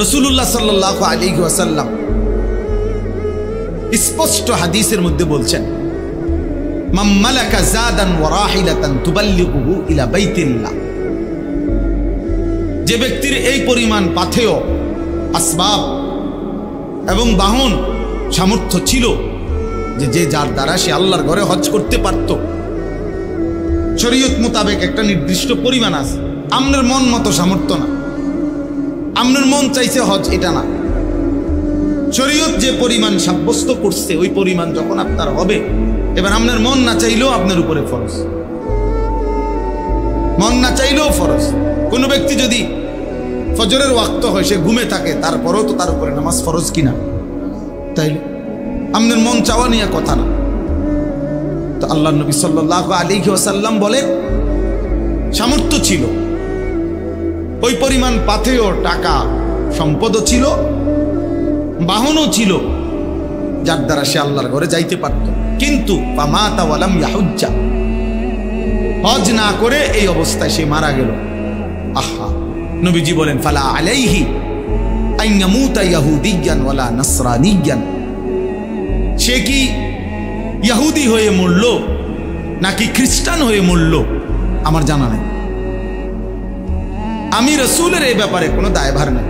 রাসূলুল্লাহ সাল্লাল্লাহু আলাইহি ওয়াসাল্লাম স্পষ্ট হাদিসের মধ্যে বলছেন, মান মালাকা জাদান ওয়া রাহিলাতান তুবাল্লিগুহু ইলা বাইতিল্লাহ, যে ব্যক্তির এই পরিমাণ পাথেয়, আসবাব এবং বাহন সামর্থ্য ছিল যে যার দ্বারা সে আল্লাহর ঘরে হজ করতে পারত। শরীয়ত মোতাবেক একটা নির্দিষ্ট পরিমাণ আছে, আপনার মন মতো সামর্থ্য না, আপনার মন চাইছে হজ, এটা না। শরীয়ত যে পরিমাণ সাব্যস্ত করছে ওই পরিমাণ যখন আপনার হবে, এবার আপনার মন না চাইলেও আপনার উপরে ফরজ, মন না চাইলেও ফরজ। কোনো ব্যক্তি যদি ফজরের ওয়াক্ত হয়, সে ঘুমে থাকে, তারপরেও তো তার উপরে নামাজ ফরজ কিনা? তাইলে আপনার মন চাওয়া নিয়ে কথা না। তো আল্লাহ নবী সাল্লাল্লাহু আলাইহি ওয়াসাল্লাম বলেন, সামর্থ্য ছিল, ওই পরিমাণ পাথেয়, টাকা সম্পদও ছিল, বাহনও ছিল, যার দ্বারা সে আল্লাহর ঘরে যাইতে পারত। কিন্তু ফামাতা ওয়ালাম ইয়াহুজ্জা, হজ না করে এই অবস্থায় সে মারা গেল। আহা, নবীজি বলেন, ফালা আলাইহি আন ইয়ামুতা ইয়াহুদিয়ান ওয়ালা নাসরানিয়ান, সে কি ইহুদি হয়ে মরল নাকি খ্রিস্টান হয়ে মরল আমার জানা নেই। আমি রাসূলের এই ব্যাপারে কোনো দায়ভার নেই।